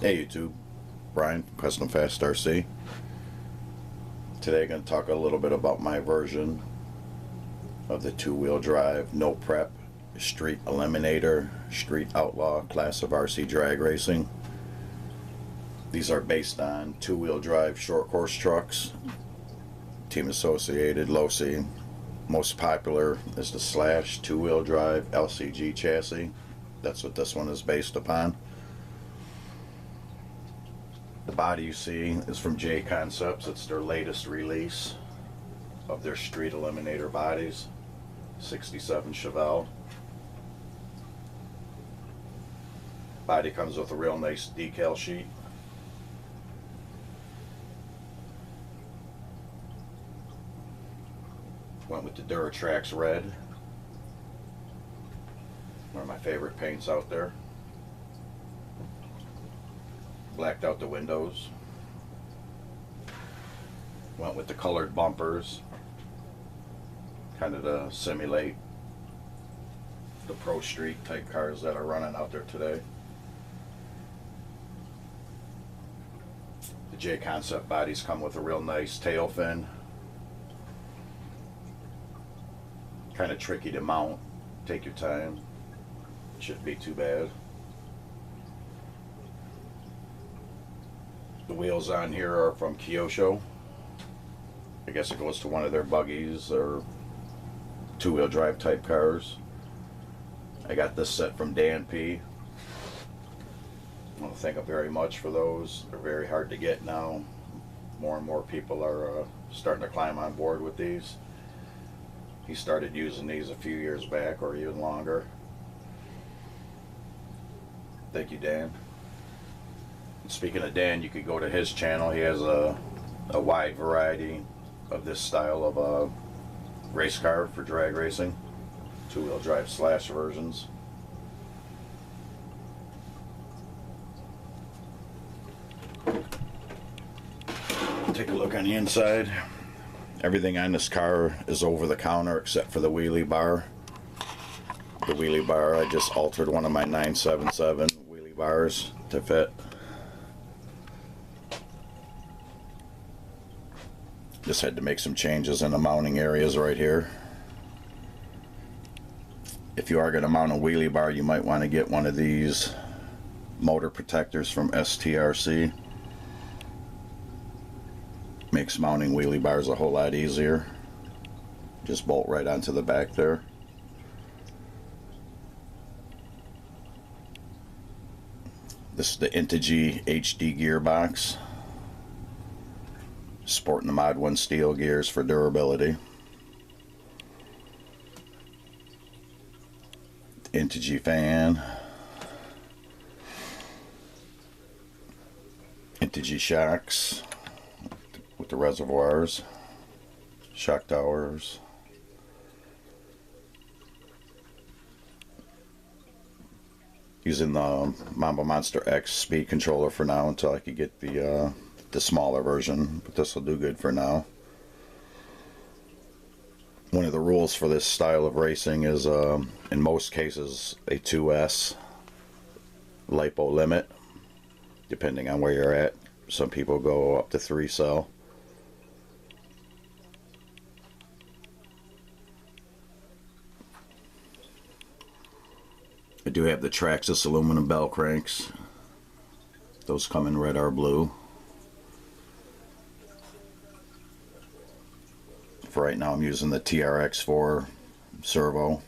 Hey YouTube, Brian, Custom Fast RC. Today I'm going to talk a little bit about my version of the two-wheel drive, no prep, street Eliminator, street Outlaw class of RC drag racing. These are based on two-wheel drive short course trucks, team associated, low C. Most popular is the Slash two-wheel drive LCG chassis. That's what this one is based upon. The body you see is from J Concepts. It's their latest release of their street Eliminator bodies. 67 Chevelle. Body comes with a real nice decal sheet. Went with the Traxxas red. One of my favorite paints out there. Blacked out the windows. Went with the colored bumpers, kind of to simulate the pro street type cars that are running out there today. The J Concept bodies come with a real nice tail fin. Kind of tricky to mount. Take your time. Shouldn't be too bad. The wheels on here are from Kyosho. I guess it goes to one of their buggies or two-wheel drive type cars. I got this set from Dan P. I want to thank him very much for those. They're very hard to get now. More and more people are starting to climb on board with these. He started using these a few years back or even longer. Thank you, Dan. Speaking of Dan, you could go to his channel. He has a wide variety of this style of a race car for drag racing, two-wheel drive Slash versions. Take a look on the inside. Everything on this car is over the counter except for the wheelie bar. The wheelie bar, I just altered one of my 977 wheelie bars to fit. Just had to make some changes in the mounting areas right here. If you are going to mount a wheelie bar, you might want to get one of these motor protectors from STRC. Makes mounting wheelie bars a whole lot easier. Just bolt right onto the back there. This is the Integy HD gearbox. Sporting the Mod 1 steel gears for durability. Integy fan. Integy shocks with the reservoirs. Shock towers. Using the Mamba Monster X speed controller for now until I could get the smaller version, but this will do good for now. One of the rules for this style of racing is in most cases a 2S Lipo Limit, depending on where you're at. Some people go up to 3 cell. I do have the Traxxas aluminum bell cranks. Those come in red or blue. For right now I'm using the TRX4 servo,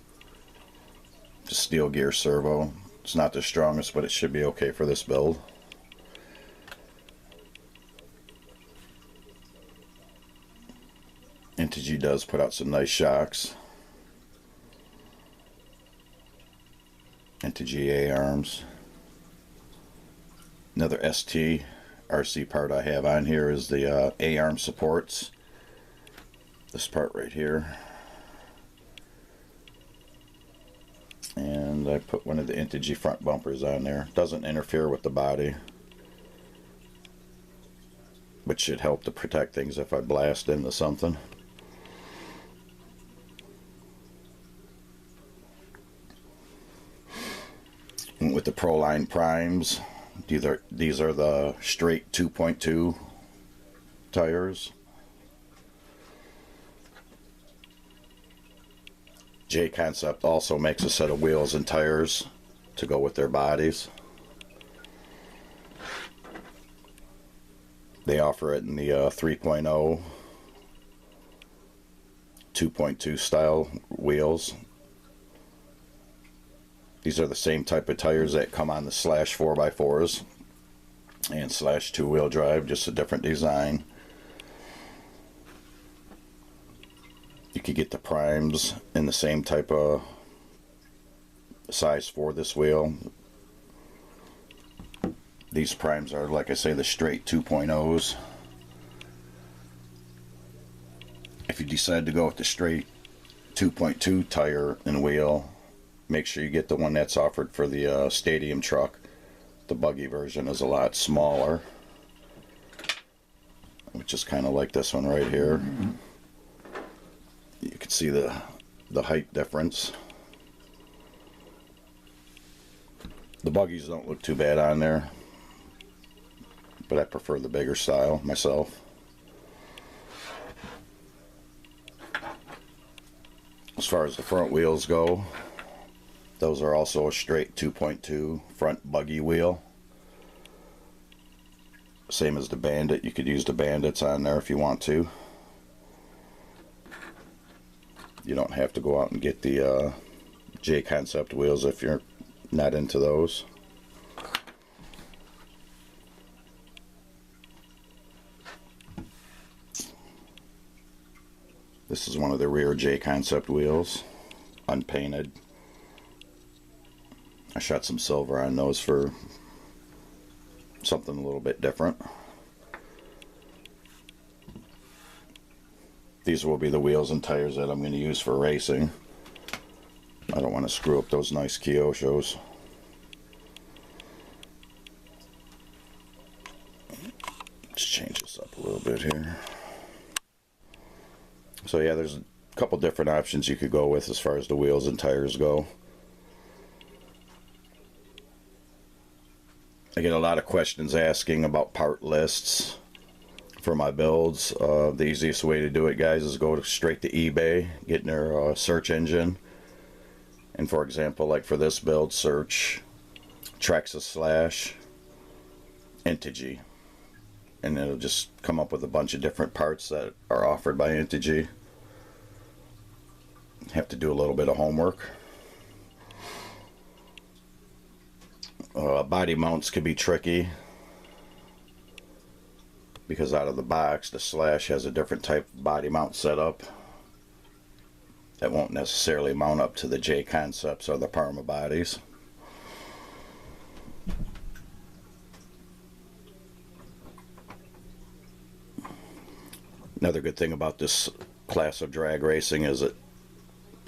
the steel gear servo. It's not the strongest, but it should be okay for this build. Integy does put out some nice shocks. Integy A-arms. Another ST RC part I have on here is the A-arm supports. This part right here, and I put one of the Integy front bumpers on there. Doesn't interfere with the body, but should help to protect things if I blast into something. Went with the Proline primes, These are the straight 2.2 tires. J Concept also makes a set of wheels and tires to go with their bodies. They offer it in the 3.0, 2.2 style wheels. These are the same type of tires that come on the Slash 4x4s and Slash 2-wheel drive, just a different design. You could get the primes in the same type of size for this wheel. These primes are, like I say, the straight 2.0s. If you decide to go with the straight 2.2 tire and wheel, make sure you get the one that's offered for the stadium truck. The buggy version is a lot smaller, which is kind of like this one right here. You can see the height difference. The buggies don't look too bad on there, but I prefer the bigger style myself. As far as the front wheels go, those are also a straight 2.2 front buggy wheel. Same as the Bandit. You could use the Bandits on there if you want to. You don't have to go out and get the J Concept wheels if you're not into those. This is one of the rear J Concept wheels, unpainted. I shot some silver on those for something a little bit different. These will be the wheels and tires that I'm going to use for racing. I don't want to screw up those nice Kyoshos. Let's change this up a little bit here. So yeah, there's a couple different options you could go with as far as the wheels and tires go. I get a lot of questions asking about part lists for my builds. The easiest way to do it, guys, is go straight to eBay, get in their search engine, and for example, like for this build, search Traxxas Slash Intigi, and it'll just come up with a bunch of different parts that are offered by Intigi. Have to do a little bit of homework. Body mounts can be tricky because out of the box the Slash has a different type of body mount setup that won't necessarily mount up to the J Concepts or the Parma bodies. Another good thing about this class of drag racing is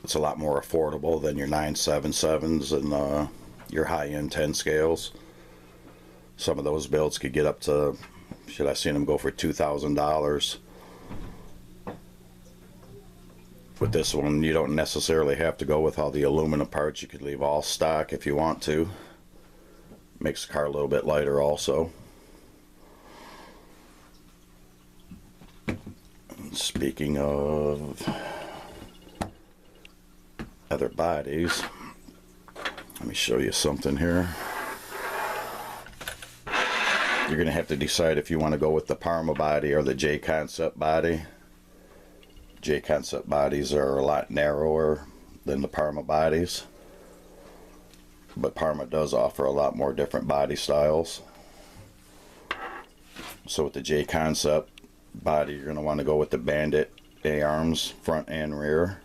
it's a lot more affordable than your 977s and your high-end 10 scales. Some of those builds could get up to, I've seen them go for $2,000. With this one, you don't necessarily have to go with all the aluminum parts. You could leave all stock if you want to. Makes the car a little bit lighter also. Speaking of other bodies, let me show you something here. You're going to have to decide if you want to go with the Parma body or the J Concept body. J Concept bodies are a lot narrower than the Parma bodies, but Parma does offer a lot more different body styles. So with the J Concept body, you're going to want to go with the Bandit A-arms front and rear.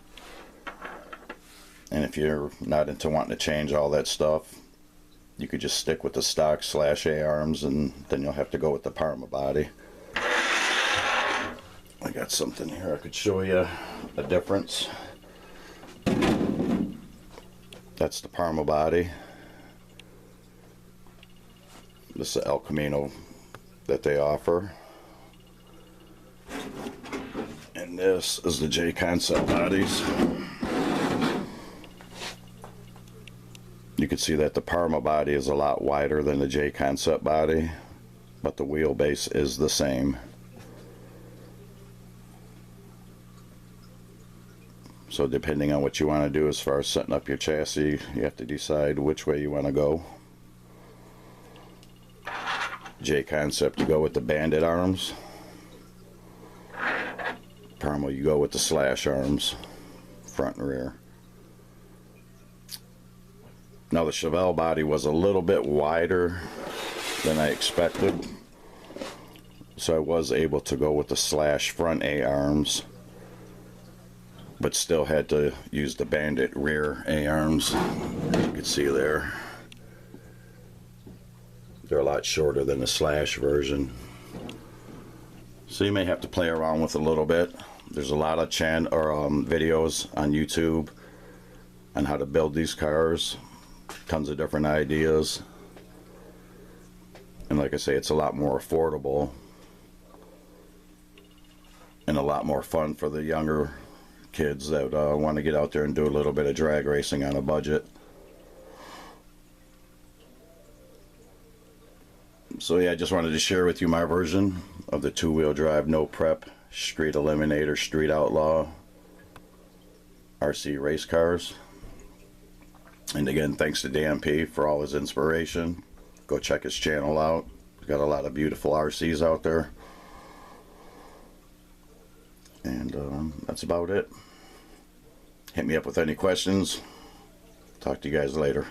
And if you're not into wanting to change all that stuff, you could just stick with the stock Slash A-arms, and then you'll have to go with the Parma body. I got something here I could show you a difference. That's the Parma body. This is the El Camino that they offer. And this is the J Concept bodies. You can see that the Parma body is a lot wider than the J Concept body, but the wheelbase is the same. So depending on what you want to do as far as setting up your chassis, you have to decide which way you want to go. J Concept, you go with the banded arms. Parma, you go with the slash arms, front and rear. Now the Chevelle body was a little bit wider than I expected, so I was able to go with the slash front A arms, but still had to use the bandit rear A arms. You can see there, they're a lot shorter than the slash version, so you may have to play around with a little bit. There's a lot of videos on YouTube on how to build these cars, tons of different ideas, and like I say, it's a lot more affordable and a lot more fun for the younger kids that want to get out there and do a little bit of drag racing on a budget. So yeah, I just wanted to share with you my version of the two-wheel drive, no prep, street Eliminator, street Outlaw RC race cars. And again, thanks to Dan P for all his inspiration. Go check his channel out. He's got a lot of beautiful RCs out there. And that's about it. Hit me up with any questions. Talk to you guys later.